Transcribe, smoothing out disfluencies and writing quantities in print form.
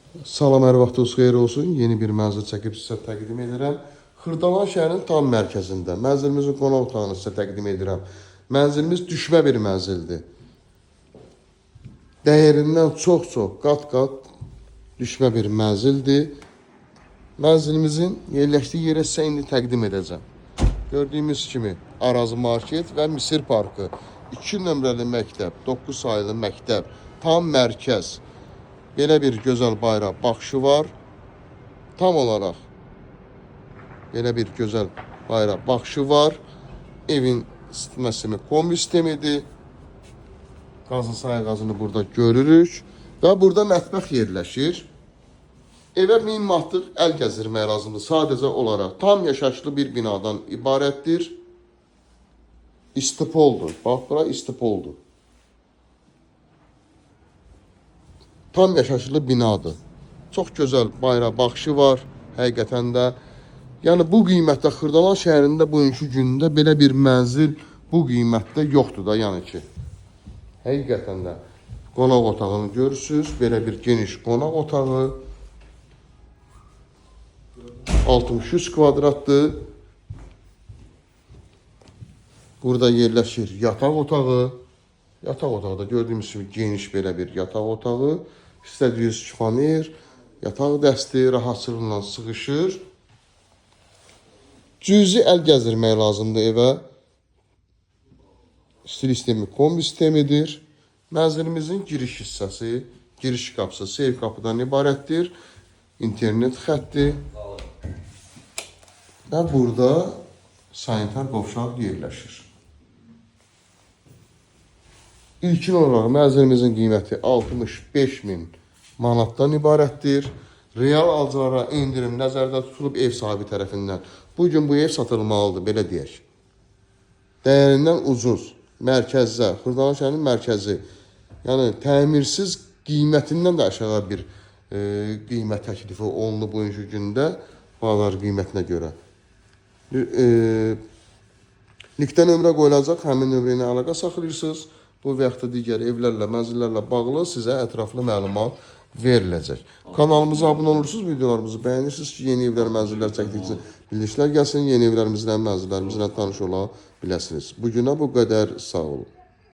Salam, hər vaxtınız xeyir olsun. Yeni bir mənzil çəkib sizə təqdim edirəm. Xırdalan şəhərin tam mərkəzində. Mənzilimizin qonaq otağını sizə təqdim edirəm. Mənzilimiz düşmə bir mənzildir. Dəyərindən çox-çox qat-qat düşmə bir mənzildir. Mənzilimizin yerləşdiyi yerə sizə indi təqdim edəcəm. Gördüyümüz kimi Arazı Market və Misir Parkı, 2 nömrəli məktəb, 9 sayılı məktəb, tam mərkəz. Belə bir gözəl bayrağa baxışı var. Tam olaraq belə bir gözəl bayrağa baxışı var. Evin isitmə sistemi kombi sistemidir. Qazın sayı qazını burada görürük. Və burada mətbəx yerləşir. Evə 1000 manatlıq əl gəzdirmək lazımdır. Sadəcə olaraq tam yaşayışlı bir binadan ibarətdir. İstipoldur. Bax, bura istipoldur. Tam yaşayışlı binadır. Çox gözəl bayrağa baxışı var. Həqiqətən də. Yəni bu qiymətdə Xırdalan şəhərində bugünkü gündə belə bir mənzil bu qiymətdə yoxdur da, yəni ki. Həqiqətən də qonaq otağını görürsünüz. Belə bir geniş qonaq otağı. 63 kvadratdır. Burada yerləşir yataq otağı. Yataq otağı da gördüyümüz kimi geniş belə bir yataq otağı. İstədiyiniz şifoner, yataq dəsti rahatçılıqla sıxışır. Cüzi əl gəzdirmək lazımdır evə. Stil sistemi kombi sistemidir. Mənzilimizin giriş hissəsi, giriş qapısı, seyf qapıdan ibarətdir. İnternet xətti. Və burada sanitar qovşaq yerləşir. İlkin olaraq mənzilimizin qiyməti 65.000 manatdan ibarətdir. Real alıcılara endirim nəzərdə tutulub ev sahibi tərəfindən. Bugün bu ev satılmalıdır, belə deyək. Dəyərindən ucuz, mərkəzdə, Xırdalan şəhərinin mərkəzi. Yəni təmirsiz qiymətindən də aşağı bir qiymət təklifi olunub bugünkü gündə bazar qiymətinə görə. Linkdə nömrə qoyulacaq, həmin nömrə ilə əlaqə saxlayırsınız. Bu və yaxud da digər evlərlə, mənzillərlə bağlı sizə ətraflı məlumat veriləcək. Kanalımıza abunə olursunuz, videolarımızı bəyənirsiniz ki, yeni evlər, mənzillər çəkdikcə bildirişlər gəlsin, yeni evlərimizlə, mənzillərimizlə tanış ola biləsiniz. Bugünə bu qədər, sağ olun.